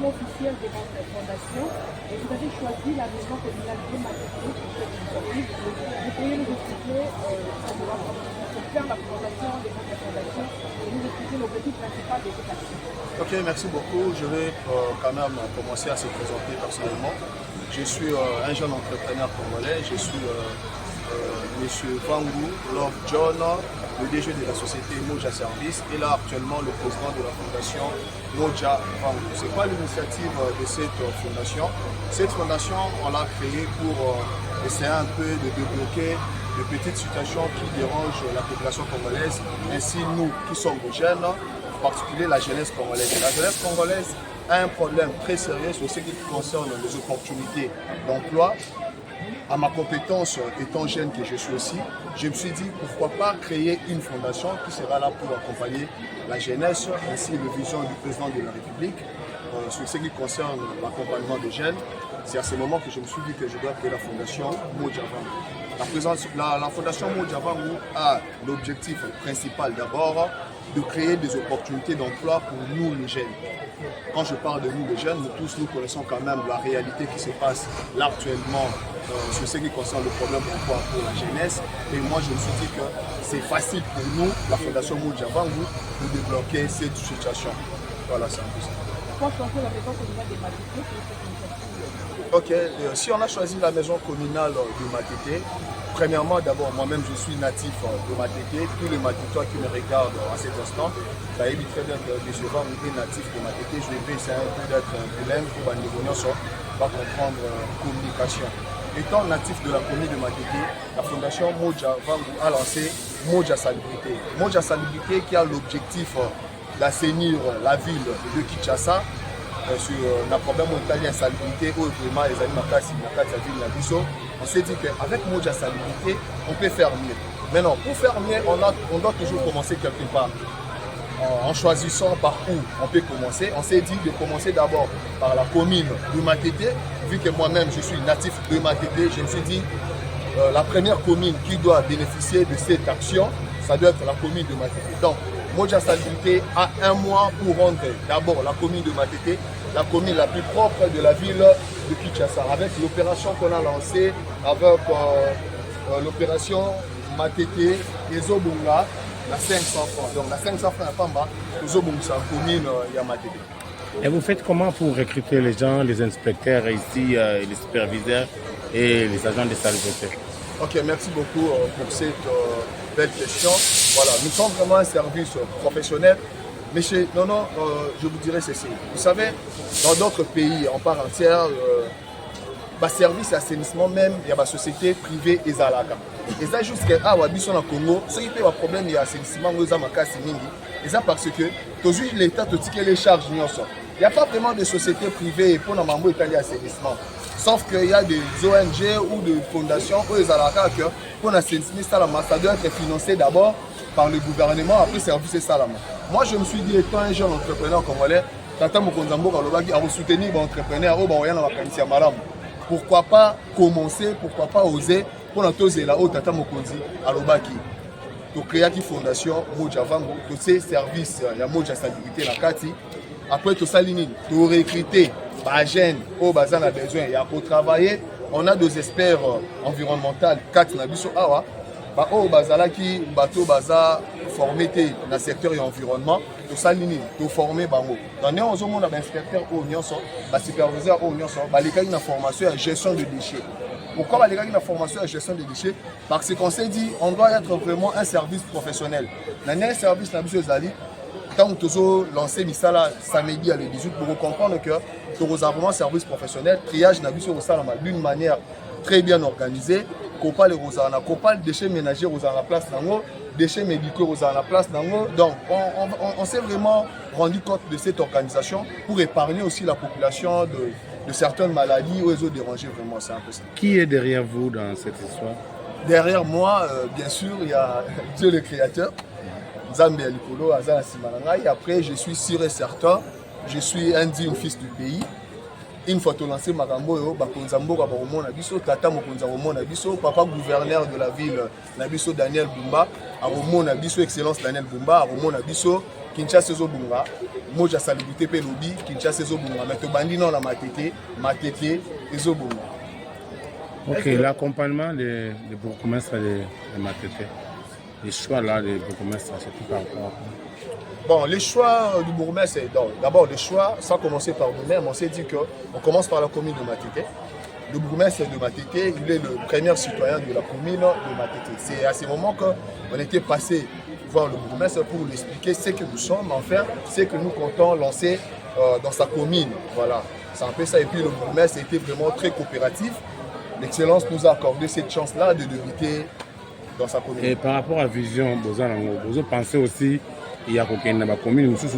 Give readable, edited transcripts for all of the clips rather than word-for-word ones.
lancement officiel de votre fondation et vous avez choisi la maison communale de Matete pour cette initiative. Vous pourriez nous expliquer, pour faire la présentation de votre fondation et nous expliquer l'objectif principal de cette action. Ok, merci beaucoup. Je vais quand même commencer à se présenter personnellement. Je suis un jeune entrepreneur congolais. Je suis M. Vangu Love John, le DG de la société Moja Service et là actuellement le président de la fondation Moja Vangu. C'est quoi l'initiative de cette fondation? Cette fondation, on l'a créée pour essayer un peu de débloquer de petites situations qui dérangent la population congolaise, ainsi nous qui sommes jeunes, en particulier la jeunesse congolaise. La jeunesse congolaise a un problème très sérieux sur ce qui concerne les opportunités d'emploi. À ma compétence, étant jeune que je suis aussi, je me suis dit pourquoi pas créer une fondation qui sera là pour accompagner la jeunesse, ainsi les visions du président de la République sur ce qui concerne l'accompagnement des jeunes. C'est à ce moment que je me suis dit que je dois créer la fondation Moja Vangu. La fondation Moja Vangu a l'objectif principal d'abord de créer des opportunités d'emploi pour nous les jeunes. Quand je parle de nous les jeunes, nous tous nous connaissons quand même la réalité qui se passe là actuellement sur ce qui concerne le problème d'emploi pour la jeunesse. Et moi je me suis dit que c'est facile pour nous, la fondation Moja Vangu, de débloquer cette situation. Voilà, c'est un peu ça. Pourquoi choisir la maison communale de Matete pour cette initiative? Ok, si on a choisi la maison communale de Matete, premièrement, d'abord, moi-même, je suis natif de Matete. Tous les Matetois qui me regardent à cet instant, ça évite très bien que je sois natif de Matete. Je vais essayer un peu d'être bilingue pour que les gens va comprendre la communication. Étant natif de la commune de Matete, la fondation Moja Vangu a lancé Moja Salubrité. Moja Salubrité qui a l'objectif d'assainir la ville de Kinshasa sur le problème italien salubrité où vraiment les animaux dans la ville. On s'est dit qu'avec Moja Salubrité, on peut faire mieux. Maintenant, pour faire mieux, on doit toujours commencer quelque part. En choisissant par où on peut commencer, on s'est dit de commencer d'abord par la commune de Matete. Vu que moi-même je suis natif de Matete, je me suis dit la première commune qui doit bénéficier de cette action, ça doit être la commune de Matete. Donc, Moja Salubrité a un mois pour rendre d'abord la commune de Matete, la commune la plus propre de la ville de Kinshasa, avec l'opération qu'on a lancée, avec l'opération Matete et Zobunga, la 500 francs. Donc la 500 francs à Pamba, Zobunga, c'est la commune de Matete. Et vous faites comment pour recruter les gens, les inspecteurs ici, les superviseurs et les agents de salubrité? Ok, merci beaucoup pour cette belle question. Voilà, nous sommes vraiment un service professionnel. Mais chez Nono, je vous dirais ceci. Vous savez, dans d'autres pays en part entière, service assainissement même, il y a des sociétés privées et zalaka. Et ça jusqu'à Wabiso dans Congo, ce qui fait un problème de assainissement, c'est parce que toujours l'État te dit que les charges n'y sont. Il n'y a pas vraiment de sociétés privées pour le mambo italien assainissement. Sauf qu'il y a des ONG ou des fondations où les alaka pour l'assainissement, ça doit être financé d'abord par le gouvernement, après service et salama. Moi, je me suis dit, étant un jeune entrepreneur congolais, Tata Mokonzambo Kalobaki a soutenir les entrepreneurs, pourquoi pas commencer, pourquoi pas oser pour nous toser là-haut Tata Mokonzi Alobaki. Tu créer une fondation Moja Vangu, tu sais service, il y a Moja Salubrité la Kati. Après tu salini, tu recruter les jeunes au bazar a besoin, il y a pour travailler. On a des experts environnementaux, 4 nabiso awa. Au bazalaki bateau baza formé dans le secteur de l'environnement, tu salini, tu formé bango. Dans les on a inspecteur au nyonso, superviseur au nyonso, les gars une formation à gestion de déchets. Pourquoi les gars une formation à gestion de déchets? Parce qu'on s'est dit on doit être vraiment un service professionnel. Dans un service nabiso zali, quand tu as lancé Misala samedi à le 18 pour comprendre que tu as vraiment un service professionnel, triage nabiso au salama d'une manière très bien organisée. Copal et Rosana, Copal, déchets ménagers à la place d'Ango, déchets médicaux à la place d'Ango. Donc, on s'est vraiment rendu compte de cette organisation pour épargner aussi la population de certaines maladies où ils ont dérangé vraiment. C'est un peu ça. Qui est derrière vous dans cette histoire? Derrière moi, bien sûr, il y a Dieu le Créateur, Nzambe Alikolo, Azana Simananga. Et après, je suis sûr et certain, je suis un digne fils du pays. Une fois que tu as lancé Marambo, Tata Mokonza, papa gouverneur de la ville, Nabiso Daniel Bumba, Excellence Daniel Bumba, Kinshasa ezobunga moja salubrité pe lobi Kinshasa ezobunga mais to bandi non la matete ezobunga. Ok, l'accompagnement des bourgmestres de Matete, les choix là des bourgmestres, c'est tout par rapport. Bon, les choix du bourgmestre, d'abord les choix, sans commencer par nous-mêmes, on s'est dit qu'on commence par la commune de Matete. Le bourgmestre de Matete, il est le premier citoyen de la commune de Matete. C'est à ce moment qu'on était passé voir le bourgmestre pour lui expliquer ce que nous sommes, enfin, ce que nous comptons lancer dans sa commune. Voilà, c'est un peu ça. Et puis le bourgmestre était vraiment très coopératif. L'excellence nous a accordé cette chance-là de débuter dans sa commune. Et par rapport à la vision, vous pensez aussi il y a une commune, c'est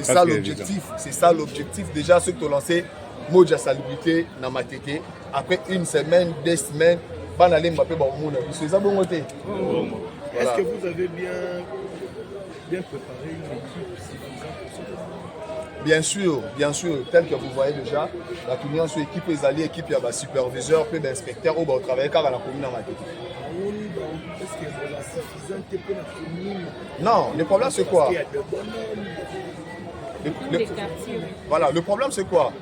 ça l'objectif. C'est ça l'objectif. Déjà, ceux qui ont lancé Moja Salubrité dans Matete, après une semaine, 2 semaines, est-ce que vous avez bien préparé une équipe suffisante? Bien sûr, tel que vous voyez déjà, la communion sur l'équipe est alliée, l'équipe il y a superviseur, peu d'inspecteurs, on va travailler car à la commune en Matete. Est-ce que c'est la suffisante pour la commune? Non, le problème c'est quoi? Il y a de bonhommes. Voilà, le problème c'est quoi?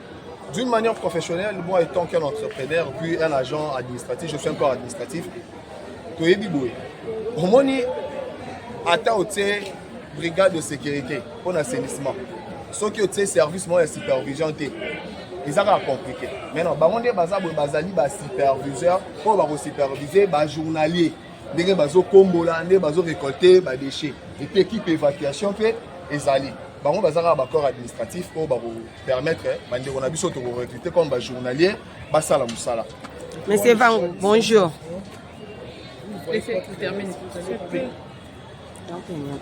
D'une manière professionnelle, moi étant qu'un entrepreneur, puis un agent administratif, je suis encore administratif, au moins, il brigade de sécurité pour l'assainissement. Ceux qui ont service, moi, supervision, ils sont compliqués. Maintenant, il y a des superviseurs pour superviser les journaliers. Ils ont récolté les déchets. Et puis, l'équipe évacuation, ils allaient. Il y a un corps administratif pour permettre de recruter comme journalier. Monsieur Van, bonjour.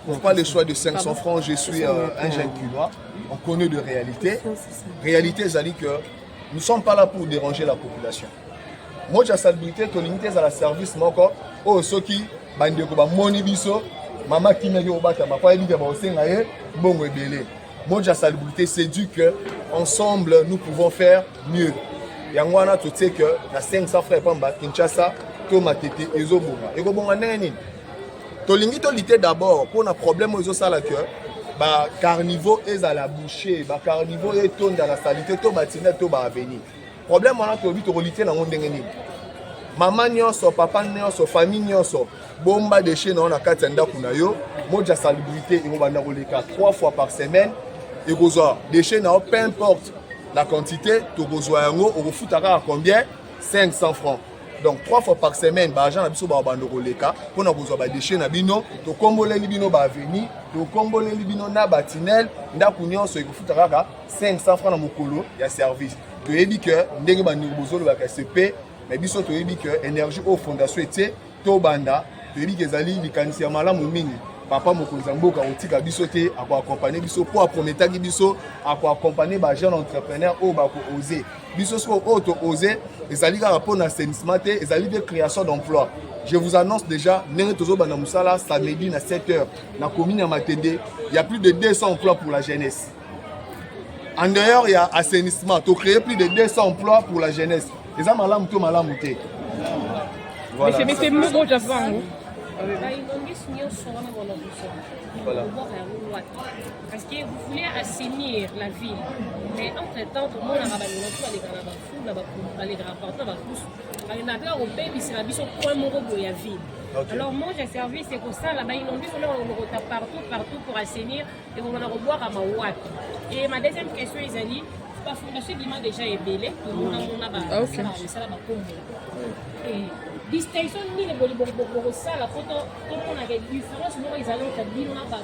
Pourquoi le choix de 500 francs? Je suis un jeune culois. On connaît de réalité. Réalité, c'est que nous ne sommes pas là pour déranger la population. Moi, j'ai salubrité, tu limité à la service, oh, ceux qui, maman qui m'a dit au bâtiment, ma fille dit que bon et belé. Moi, j'ai salubrité, c'est du que ensemble nous pouvons faire mieux. Yangwana, tu sais que la 500 francs, pas Kinshasa, tout Matete, ezobunga. Ezobunga neni. Tolingi to lité d'abord pour un problème aux os à la queue. Bah carnivore est à la bouchée, bah carnivore est tourne dans la salité, to bâtiment, to ba avenir. Problème on a to vite relité dans monde ngeni. Maman nyonso, papa nyonso, famille nyonso, bomba de chez na katenda kuna yo, moja salubrité et on va roleka 3 fois par semaine et gozoa de chez na peu importe la quantité, to gozoa yango on refutaka à combien 500 francs. Donc 3 fois par semaine, l'argent na biso ba bando roleka pour na gozoa ba déchets na bino, to komboleli bino ba avenir, to komboleli bino na batinel, ndaku nyonso ekufutaka 500 francs na mokolo ya service. To yebi que ndenge ba ndingozolo ba KCP. Mais biso to yebi que énergie au fondation était to banda to yebi que zali likanisi ya malamu mingi papa mokonzi mboka otika biso te ako accompagner biso pour promettre biso ako accompagner ba jeune entrepreneur o ba ko oser biso so o to oser ezali ka rapport na assainissement te ezali de création d'emploi. Je vous annonce déjà nene tozo bana musala samedi na 7h na commune ya Matende, il y a plus de 200 emplois pour la jeunesse. En dehors il y a assainissement, to créer plus de 200 emplois pour la jeunesse. Les hommes malamu to malamu te. Voilà. Mais c'est mieux déjà avant. Voilà. Parce que vous voulez assainir la ville, mais entre-temps, tout le monde a alors moi j'ai servi, c'est pour ça là-bas, ils ont dit qu'on partout pour assainir et on va revoir à Mawak. Et ma deuxième question, ils ont dit, la fondation d'Ima déjà est belée, tout le monde a ça là-bas. Et distinction ni les ça la photo, tout le monde a des différences, nous ils allaient au cabine, on a pas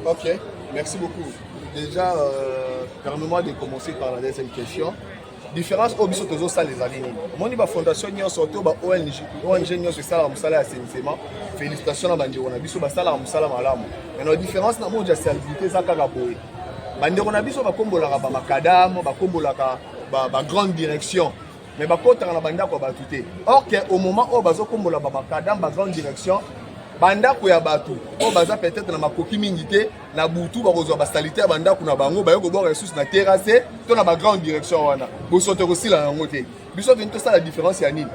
Ok, merci beaucoup. Déjà, permets-moi de commencer par la deuxième question. Différence au biso tozo ça les années. Mon niveau fondation nyo surtout ba ONG nyo sur ça la musala assainissement. Félicitations à bandi on a biso ba sala musala malamu. Mais la différence na moja salubrité ça kaka boy. Bandi on a biso ba kombola ba makadam, ba kombola ba grande direction. Mais ba kota na banda ko ba tuté. Or que au moment où bazo kombola ba makadam ba grande direction banda ko ya batu o baza peut-être na makoki mingi te na butu ba kozwa ba salité banda kuna bango ba yoko bo ressources na terrasse to na ba grande direction wana bo sote ko sila yango te biso to ça la différence ya nini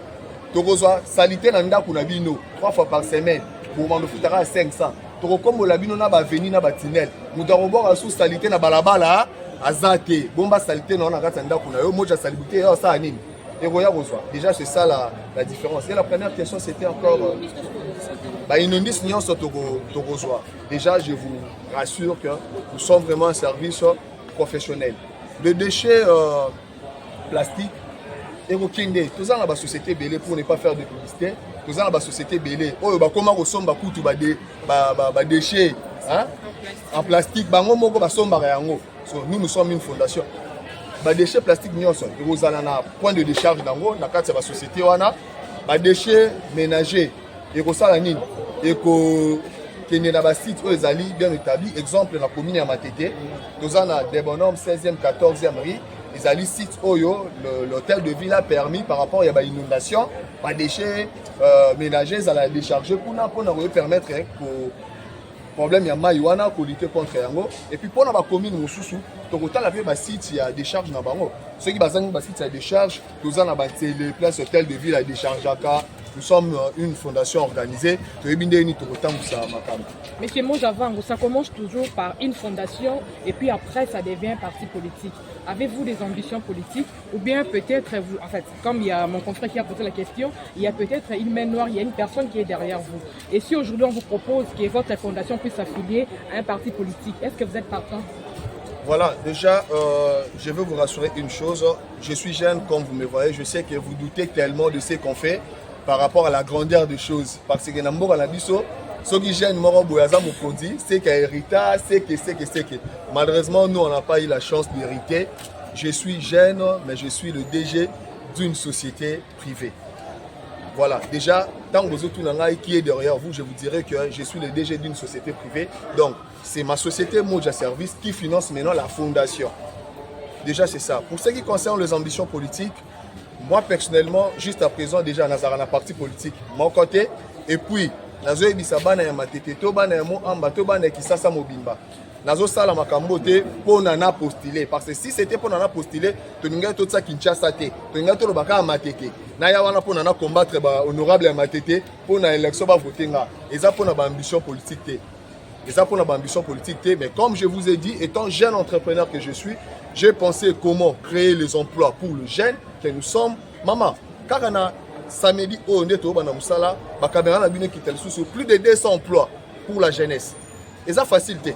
tokozwa salité na ndako na bino 3 fois par semaine pour mando futaka 500 tokokombola bino na baveni na batinel moto akobwaka sous salité na balabala aza te bomba salité na kati ya ndako na yo moja salibité yo asala nini ekoya kozwa. Déjà c'est ça la différence. Et la première question c'était encore inondis nyonso tokozwa. Déjà je vous rassure que nous sommes vraiment un service professionnel. Le déchet plastique ekokende toza na ba société belé pour ne pas faire de publicité toza na ba société belé oyo bakoma kosomba kutu ba déchets hein en plastique bango moko basombaka yango. So nous sommes une fondation ba déchets plastique nyonso ekozala na point de décharge nango na kati ya ba société wana ba déchets ménagers ekosala nini ekokende na ba site oyo ezali bien établi. Exemple na commune ya Matete toza na Debonhomme 16e 14e rue. Ils allaient site Oyo, l'hôtel de ville a permis par rapport à l'inondation, pas déchets ménagers, ils allaient décharger pour nous permettre pour problème il y a maïwana pour lutter contre yango. Et puis pour la commune Moussousou, tout le temps la site il y a décharge na bango. Ceux qui basent na site il y a décharge, tous en a les places hôtel de ville à décharge aka. Nous sommes une fondation organisée. Monsieur Monjavang, ça commence toujours par une fondation et puis après ça devient un parti politique. Avez-vous des ambitions politiques ou bien peut-être, en fait, comme il y a mon confrère qui a posé la question, il y a peut-être une main noire, il y a une personne qui est derrière vous. Et si aujourd'hui on vous propose que votre fondation puisse s'affilier à un parti politique, est-ce que vous êtes partant? Voilà, déjà, je veux vous rassurer une chose. Je suis jeune, comme vous me voyez. Je sais que vous doutez tellement de ce qu'on fait par rapport à la grandeur des choses. Parce que dans le Nabiso, ceux qui gênent Moro Boyaza Moukodi, c'est qu'il y a héritage, c'est que. Malheureusement, nous, on n'a pas eu la chance d'hériter. Je suis jeune, mais je suis le DG d'une société privée. Voilà, déjà, tant que vous êtes qui est derrière vous, je vous dirais que je suis le DG d'une société privée. Donc, c'est ma société Moja Service qui finance maintenant la fondation. Déjà, c'est ça. Pour ce qui concerne les ambitions politiques, moi personnellement, juste à présent, déjà, Nazara na parti politique, mon côté, et puis, Nazo Ebisabana ya Matete, Tobana ya Moamba, Tobana ki Sasa Mobimba. Nazo Sala Makambote, pour Nana postuler. Parce que si c'était pour Nana postuler, tu n'aurais tout ça Kinshasa, tu n'aurais tout le baka à Matete. Naya wana pour Nana combattre honorable à Matete, pour na élection ba voter nga. Et ça pour na ambition politique. Et ça pour na ambition politique. Mais comme je vous ai dit, étant jeune entrepreneur que je suis, j'ai pensé comment créer les emplois pour le jeune que nous sommes. Maman, car on a samedi au Neto Banamoussala, plus de 200 emplois pour la jeunesse. Et ça facilité.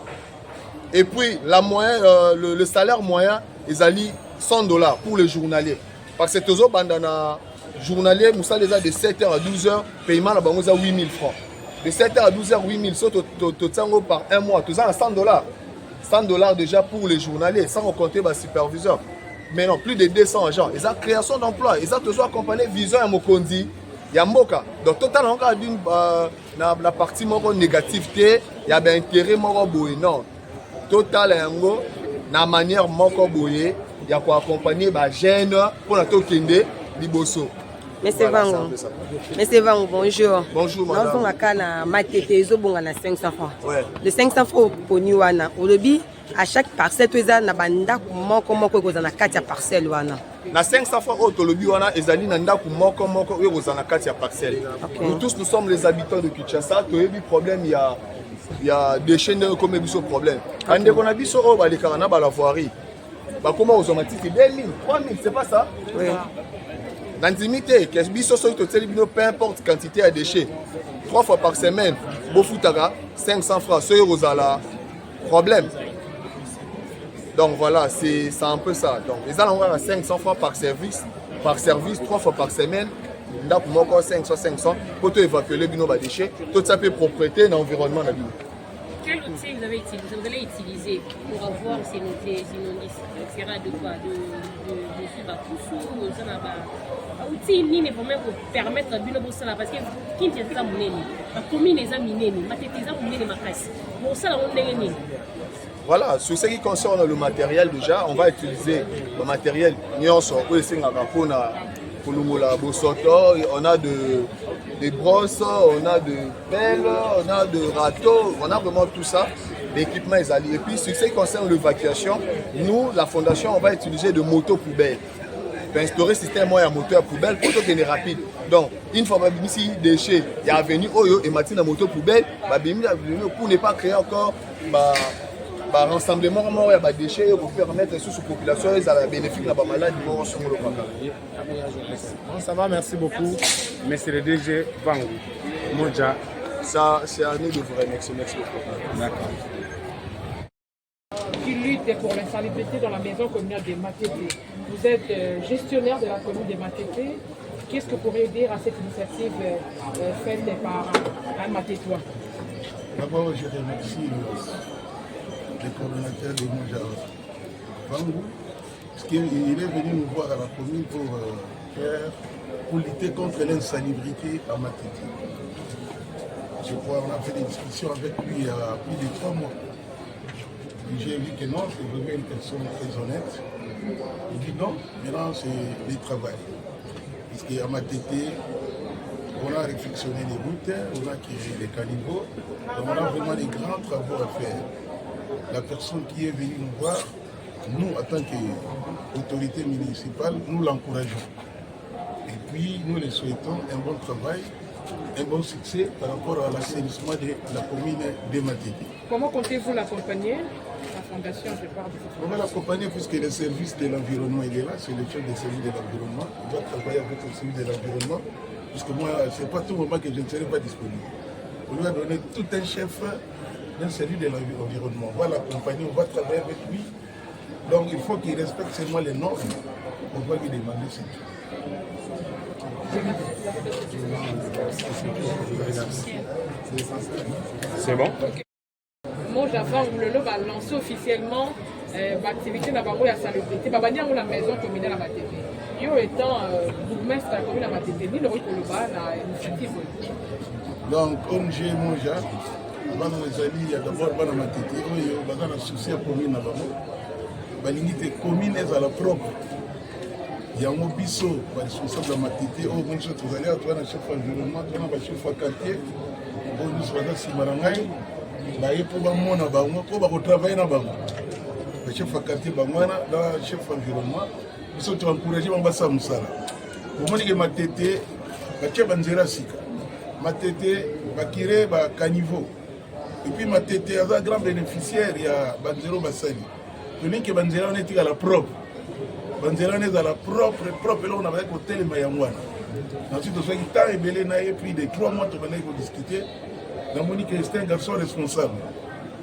Et puis le salaire moyen, ils allaient $100 pour les journaliers. Parce que tous bandana journalier, Moussa les a de 7h à 12h, paiement là-bas, nous a 8 000 francs. De 7h à 12h, 8 000, tout par un mois, tout ça à $100. $100 déjà pour les journaliers, sans compter le superviseur. Mais non, plus de 200 agents. Ils ont création d'emploi. Ils ont toujours accompagné Vision et Mokondi. Il y a Mboka. Donc, totalement, la partie négative, il y a un intérêt boye. Non. Total, la manière boye, il y a quoi accompagner les jeunes pour la tokende liboso. Monsieur Vango. Monsieur Vango, bonjour. Bonjour, madame. Nous sommes à Matete, nous sommes à 500 francs. Ouais. Les 500 francs pour nous, au début, à chaque parcelle, tu as na banda moko na katia parcelle wana. Na 500 francs au tolobi wana ezali na ndako moko na katia parcelle. Nous tous nous sommes les habitants de Kinshasa, to yebi problème il y a des chaînes comme biso problème. Ande kona biso o ba le kana ba la voirie. Ba comment aux automatiques 2000, 3000, c'est pas ça? Oui. L'intimité, qu'est-ce biso so to teli bino peu importe quantité de déchets. 3 fois par semaine, bofutaka 500 francs so rozala problème. Donc voilà, c'est un peu ça. Donc les allons à 500 francs par service, 3 fois par semaine. Donc moi 500 pour évacuer les bino déchets, tout ça peut propriété dans l'environnement. Quel outil vous allez utiliser pour avoir ces notés, ça sera de quoi? De suivre tout ça outil ni pour permettre de ça parce que qui est ça monene la commune les amis neni matete za monene makasi bon ça on est. Voilà, sur ce qui concerne le matériel déjà, on va utiliser le matériel. On a des brosses, on a de pelles, on a de râteaux, on a vraiment tout ça. L'équipement est allié. Et puis sur ce qui concerne l'évacuation, nous, la fondation, on va utiliser de motos poubelles. On va instaurer un système moyen moteur poubelle pour que ce soit rapide. Donc, une fois que ici déchets, il y a venu Oyo et Martin à moto poubelle, pour ne pas créer encore un rassemblement, il y a des déchets pour permettre sous la population et à bénéfice de la maladie. Ça va, merci beaucoup. Mais c'est le DG Vangu. Moja. Ça, c'est à nous de vous remercier. Merci beaucoup. D'accord. Qui lutte pour l'insalubrité dans la maison communale des Matété. Vous êtes gestionnaire de la commune des Matété. Qu'est-ce que vous pourriez dire à cette initiative faite par un Matétois? D'abord, je remercie le coordonnateur de Moja Vangu, parce qu'il est venu nous voir à la commune pour lutter contre l'insalubrité à Matété. Je crois qu'on a fait des discussions avec lui il y a plus de 3 mois. J'ai vu que non, c'est vraiment une personne très honnête. Il dit non, maintenant c'est le travail. Parce qu'à Matété, on a réflexionné les routes, on a créé les caniveaux, donc on a vraiment des grands travaux à faire. La personne qui est venue nous voir, nous, en tant qu'autorité municipale, nous l'encourageons. Et puis, nous les souhaitons un bon travail, un bon succès par rapport à l'assainissement de la commune de Matété. Comment comptez-vous l'accompagner? La fondation, je parle de cette fondation. On va l'accompagner puisque le service de l'environnement est là, c'est le chef des services de l'environnement. Il va travailler avec le service de l'environnement, puisque moi, ce n'est pas tout moment que je ne serai pas disponible. On lui a donné tout un chef d'un service de l'environnement. On va l'accompagner, on va travailler avec lui. Donc il faut qu'il respecte seulement les normes. On va lui demander ce tout. C'est bon? Moja Vangu va lancer officiellement l'activité de la salubrité. La maison communale à Matété. Yo étant bourgmestre de la commune à Matété, ni le Rikoloba na initiative. Donc, ONG Moja, avant il y a d'abord à Matété, il y a un souci à la commune. La commune est à la propre. Il y a un biseau, responsable de Matété, on est allé à toi, chef environnement, on a chef quartier, on est à Simarangaï. Pour travailler dans le chef quartier, le chef environnement, ils sont encouragés à faire ça. Pour moi, je Matété, je Banzera Sika. Matété, je vais caniveau. Et puis Matété, il y a un grand bénéficiaire, il y a Banzero Bassali. Je dis que Banzera est à la propre. Banzera est à la propre, là on a un hôtel de Mayangwana. Ensuite, on a temps ébélé, et puis de 3 mois, on a discuté. C'est un garçon responsable.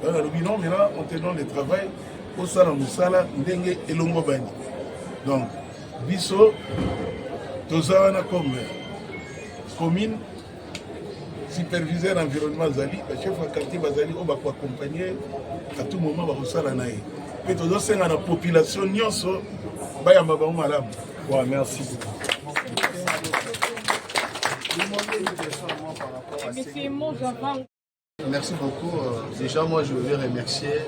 Donc, maintenant, on te donne le travail au salon Moussala, Ndenge et Longobani. Donc, Bisso, Tozana comme commune, superviseur environnement Zali, le chef de quartier Bazali, on va accompagner à tout moment au salon. Et tout ça, c'est la population, Nyonso, Bayamba Malam. Ouais, merci. Merci beaucoup. Déjà, moi, je veux remercier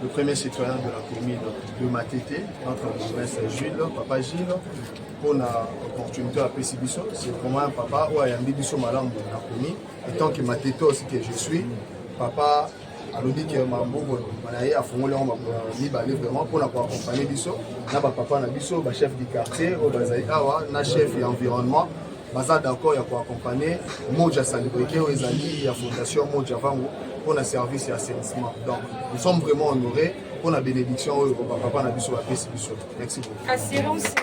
le premier citoyen de la commune de Matété, notre bourgmestre Jules, papa Gilles, pour l'opportunité à Pessibiso. C'est vraiment un papa où il y a un bibiso malam de la commune. Et tant que Matété aussi que je suis, papa a dit que ma bobo a formulé vraiment pour accompagner biso. Na papa na biso, chef du quartier, na chef de l'environnement. Baza d'accord, il y a pour accompagner Moja Salubrité, il y a Fondation Moja Vangu pour le service et assainissement. Donc, nous sommes vraiment honorés pour la bénédiction au papa Nabiso à Pessibiso. Merci beaucoup. Assurance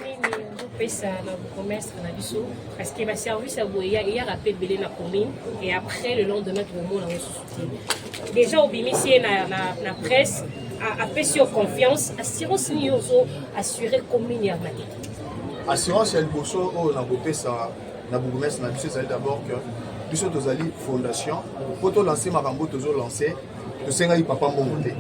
pesa na commerce na biso parce que le service a boya il y a rappel belé la commune et après le lendemain tout le monde a reçu. Déjà au bimisi la presse a pesi confiance assurance ni ozo assurer commune ya Matété. Assurance ya liboso o na bopesa na bourgmestre na biso c'est d'abord que biso tozali fondation pour to lancer makambo tozo lancer to senga papa monté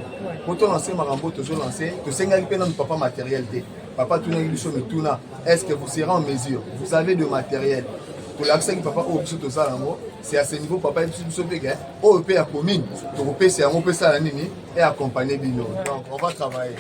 pour to lancer makambo tozo lancer to senga pe na papa matériel té. Papa, tout est-ce que vous serez en mesure? Vous avez de matériel. Pour l'accès que papa au tout ça, c'est à ce niveau papa est tout sauvé au pays à commune. Donc c'est un peu ça et accompagner Bino. Donc on va travailler.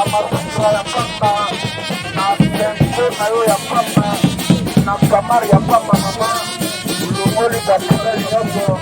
mazingira ya pamba na senso nayo ya pamba na kamari ya pamba mama ulongoli bakuleli nyonso